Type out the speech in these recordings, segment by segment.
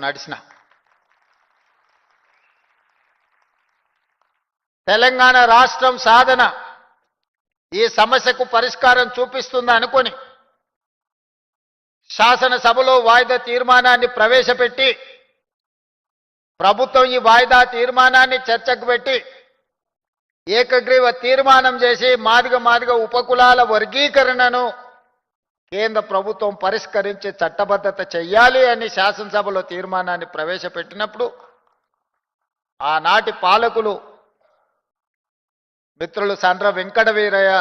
నడిచిన తెలంగాణ రాష్ట్రం సాధన ఈ సమస్యకు పరిష్కారం చూపిస్తుంది అనుకొని శాసనసభలో వాయిదా తీర్మానాన్ని ప్రవేశపెట్టి ప్రభుత్వం ఈ వాయిదా తీర్మానాన్ని చర్చకు పెట్టి ఏకగ్రీవ తీర్మానం చేసి మాదిగ ఉపకులాల వర్గీకరణను కేంద్ర ప్రభుత్వం పరిష్కరించి చట్టబద్ధత చెయ్యాలి అని శాసనసభలో తీర్మానాన్ని ప్రవేశపెట్టినప్పుడు ఆనాటి పాలకులు మిత్రులు సండ్ర వెంకటవీరయ్య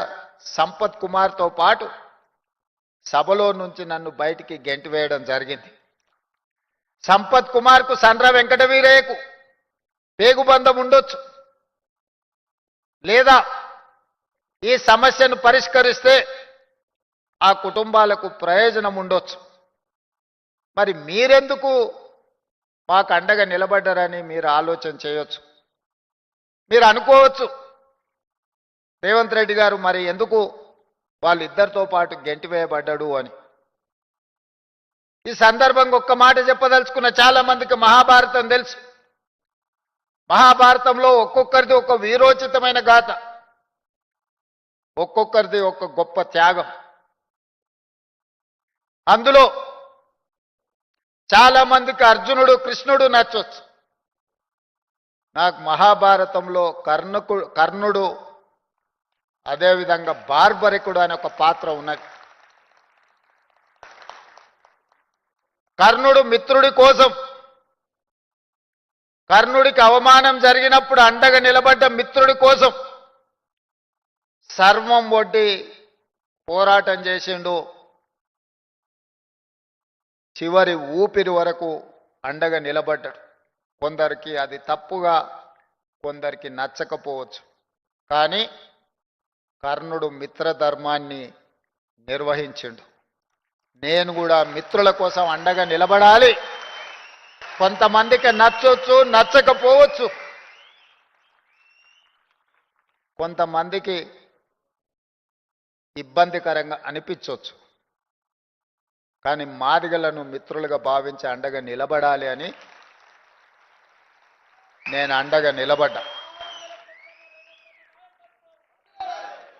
సంపత్ కుమార్తో పాటు సభలో నుంచి నన్ను బయటికి గెంటివేయడం జరిగింది. సంపత్ కుమార్కు సండ్ర వెంకటవీరయ్యకు పేగుబంధం ఉండొచ్చు, లేదా ఈ సమస్యను పరిష్కరిస్తే ఆ కుటుంబాలకు ప్రయోజనం ఉండొచ్చు. మరి మీరెందుకు మాకు అండగా నిలబడ్డారని మీరు ఆలోచన చేయొచ్చు. మీరు అనుకోవచ్చు రేవంత్ రెడ్డి గారు మరి ఎందుకు వాళ్ళిద్దరితో పాటు గెంటివేయబడ్డాడు అని. ఈ సందర్భంగా ఒక్క మాట చెప్పదలుచుకున్న, చాలా మందికి మహాభారతం తెలుసు. మహాభారతంలో ఒక్కొక్కరిది ఒక వీరోచితమైన గాథ, ఒక్కొక్కరిది ఒక గొప్ప త్యాగం. అందులో చాలా మందికి అర్జునుడు కృష్ణుడు నచ్చొచ్చు. నాకు మహాభారతంలో కర్ణుడు అదేవిధంగా బార్బరికుడు అనే ఒక పాత్ర ఉన్నది. కర్ణుడు మిత్రుడి కోసం, కర్ణుడికి అవమానం జరిగినప్పుడు అండగా నిలబడ్డ మిత్రుడి కోసం సర్వం ఒడ్డి పోరాటం చేసిండు. చివరి ఊపిరి వరకు అండగా నిలబడ్డాడు. కొందరికి అది తప్పుగా, కొందరికి నచ్చకపోవచ్చు. కానీ కర్ణుడు మిత్రధర్మాన్ని నిర్వహించిండు. నేను కూడా మిత్రుల కోసం అండగా నిలబడాలి. కొంతమందికి నచ్చొచ్చు, నచ్చకపోవచ్చు, కొంతమందికి ఇబ్బందికరంగా అనిపించవచ్చు. కానీ మాదిగలను మిత్రులుగా భావించి అండగా నిలబడాలి అని నేను అండగా నిలబడ్డా.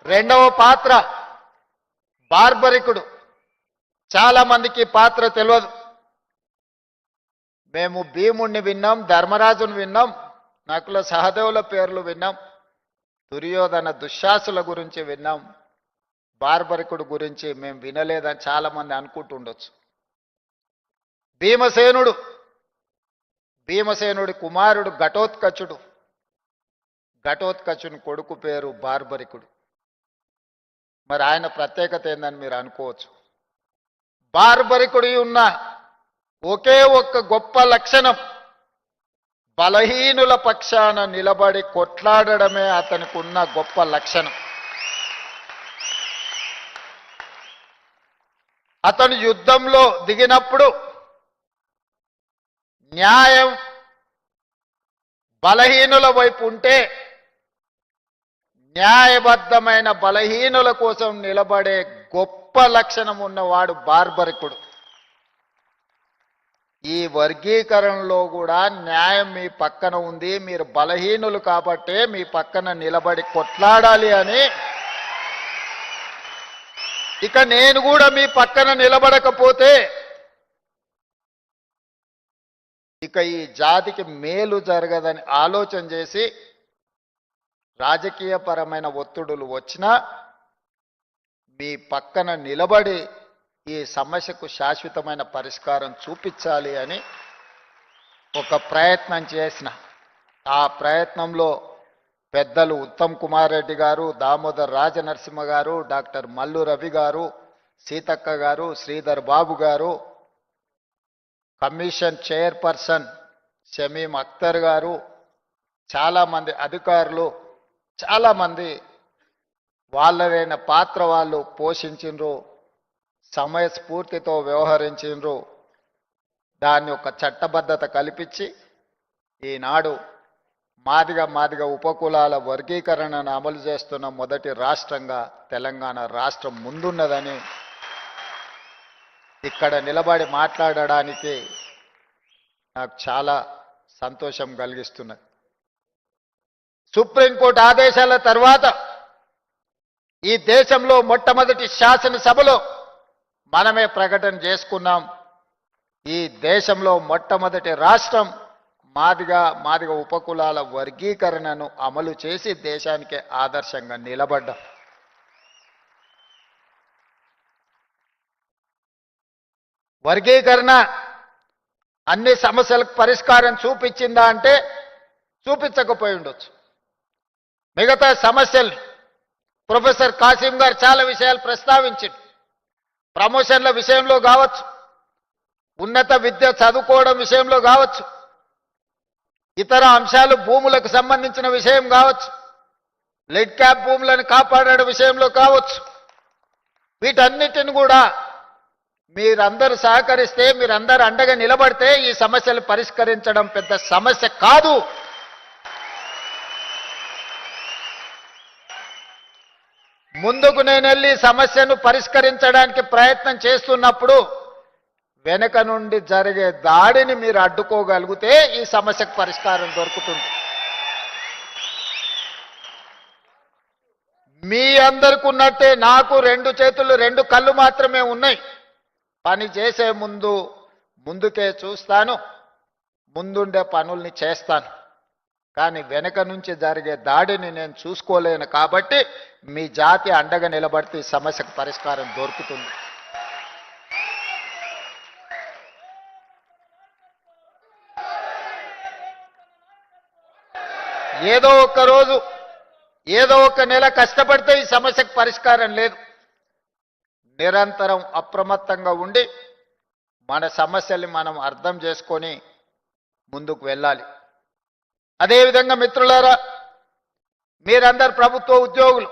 రెండవ పాత్ర బార్బరికుడు. చాలా మందికి పాత్ర తెలియదు. మేము భీముణ్ణి విన్నాం, ధర్మరాజును విన్నాం, నకుల సహదేవుల పేర్లు విన్నాం, దుర్యోధన దుశ్శాసుల గురించి విన్నాం. బార్బరికుడు గురించి మేము వినలేదని చాలా మంది అనుకుంటుండొచ్చు. భీమసేనుడి కుమారుడు ఘటోత్కచుడు. ఘటోత్కచుని కొడుకు పేరు బార్బరికుడు. మరి ఆయన ప్రత్యేకత ఏందని మీరు అనుకోవచ్చు. బార్బరికుడి ఉన్న ఒకే ఒక్క గొప్ప లక్షణం, బలహీనుల పక్షాన నిలబడి కొట్లాడడమే అతనికి ఉన్న గొప్ప లక్షణం. అతను యుద్ధంలో దిగినప్పుడు న్యాయం బలహీనుల వైపు ఉంటే న్యాయబద్ధమైన బలహీనుల కోసం నిలబడే గొప్ప లక్షణం ఉన్నవాడు బార్బరికుడు. ఈ వర్గీకరణలో కూడా న్యాయం మీ పక్కన ఉంది, మీరు బలహీనులు కాబట్టే మీ పక్కన నిలబడి కొట్లాడాలి అని. ఇక నేను కూడా మీ పక్కన నిలబడకపోతే ఇక ఈ జాతికి మేలు జరగదని ఆలోచన చేసి రాజకీయపరమైన ఒత్తిడులు వచ్చినా మీ పక్కన నిలబడి ఈ సమస్యకు శాశ్వతమైన పరిష్కారం చూపించాలి అని ఒక ప్రయత్నం చేసిన. ఆ ప్రయత్నంలో పెద్దలు ఉత్తమ్ కుమార్ రెడ్డి గారు, దామోదర్ రాజనరసింహ గారు, డాక్టర్ మల్లు రవి గారు, సీతక్క గారు, శ్రీధర్ బాబు గారు, కమిషన్ చైర్పర్సన్ షమీం అఖ్తర్ గారు, చాలామంది అధికారులు, చాలామంది వాళ్ళదైన పాత్ర వాళ్ళు పోషించిండ్రు, సమయస్ఫూర్తితో వ్యవహరించిండ్రు. దాన్ని ఒక చట్టబద్ధత కల్పించి ఈనాడు మాదిగ ఉపకులాల వర్గీకరణను అమలు చేస్తున్న మొదటి రాష్ట్రంగా తెలంగాణ రాష్ట్రం ముందున్నదని ఇక్కడ నిలబడి మాట్లాడడానికి నాకు చాలా సంతోషం కలిగిస్తున్నది. సుప్రీంకోర్టు ఆదేశాల తర్వాత ఈ దేశంలో మొట్టమొదటి శాసనసభలో మనమే ప్రకటన చేసుకున్నాం. ఈ దేశంలో మొట్టమొదటి రాష్ట్రం మాదిగ ఉపకులాల వర్గీకరణను అమలు చేసి దేశానికి ఆదర్శంగా నిలబడ్డాం. వర్గీకరణ అన్ని సమస్యలకు పరిష్కారం చూపించిందా అంటే చూపించకపోయి ఉండొచ్చు. మిగతా సమస్యలు ప్రొఫెసర్ కాసిం గారు చాలా విషయాలు ప్రస్తావించారు. ప్రమోషన్ల విషయంలో కావచ్చు, ఉన్నత విద్య చదువుకోవడం విషయంలో కావచ్చు, ఇతర అంశాలు భూములకు సంబంధించిన విషయం కావచ్చు, లెడ్ క్యాప్ భూములను కాపాడడం విషయంలో కావచ్చు, వీటన్నిటిని కూడా మీరందరూ సహకరిస్తే, మీరందరూ అండగా నిలబడితే ఈ సమస్యలు పరిష్కరించడం పెద్ద సమస్య కాదు. ముందుకు నేను వెళ్ళి సమస్యను పరిష్కరించడానికి ప్రయత్నం చేస్తున్నప్పుడు వెనక నుండి జరిగే దాడిని మీరు అడ్డుకోగలిగితే ఈ సమస్యకు పరిష్కారం దొరుకుతుంది. మీ అందరికి ఉన్నట్టే నాకు 2 చేతులు 2 కళ్ళు మాత్రమే ఉన్నాయి. పని చేసే ముందుకే చూస్తాను, ముందుండే పనుల్ని చేస్తాను. కానీ వెనక నుంచి జరిగే దాడిని నేను చూసుకోలేను. కాబట్టి మీ జాతి అండగా నిలబడితే ఈ సమస్యకు పరిష్కారం దొరుకుతుంది. ఏదో ఒక రోజు, ఏదో ఒక నెల కష్టపడితే ఈ సమస్యకు పరిష్కారం లేదు. నిరంతరం అప్రమత్తంగా ఉండి మన సమస్యల్ని మనం అర్థం చేసుకొని ముందుకు వెళ్ళాలి. అదేవిధంగా మిత్రులారా, మీరందరు ప్రభుత్వ ఉద్యోగులు.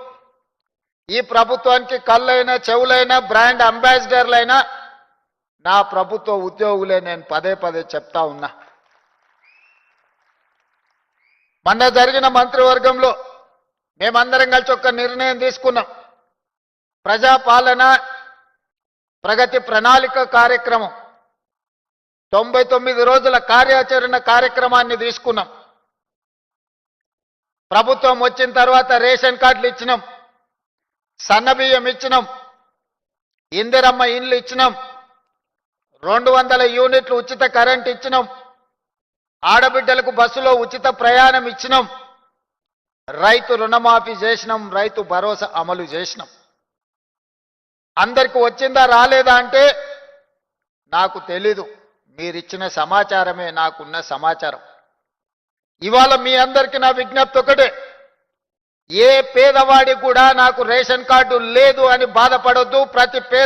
ఈ ప్రభుత్వానికి కళ్ళైనా చెవులైనా బ్రాండ్ అంబాసిడర్లైనా నా ప్రభుత్వ ఉద్యోగులే. నేను పదే చెప్తా ఉన్నా. మొన్న జరిగిన మంత్రివర్గంలో మేమందరం కలిసి ఒక నిర్ణయం తీసుకున్నాం. ప్రజాపాలన ప్రగతి ప్రణాళిక కార్యక్రమం 99 రోజుల కార్యాచరణ కార్యక్రమాన్ని తీసుకున్నాం. ప్రభుత్వం వచ్చిన తర్వాత రేషన్ కార్డులు ఇచ్చినాం, సన్నబియ్యం ఇచ్చినాం, ఇందిరమ్మ ఇండ్లు ఇచ్చినాం, 200 యూనిట్లు ఉచిత కరెంట్ ఇచ్చినాం, ఆడబిడ్డలకు బస్సులో ఉచిత ప్రయాణం ఇచ్చినాం, రైతు రుణమాఫీ చేసినాం, రైతు భరోసా అమలు చేసినాం. అందరికి వచ్చిందా రాలేదా అంటే నాకు తెలీదు. మీరిచ్చిన సమాచారమే నాకున్న సమాచారం. ఇవాళ మీ అందరికీ నా విజ్ఞప్తి ఒకటే, ఏ పేదవాడి కూడా నాకు రేషన్ కార్డు లేదు అని బాధపడొద్దు. ప్రతి పేద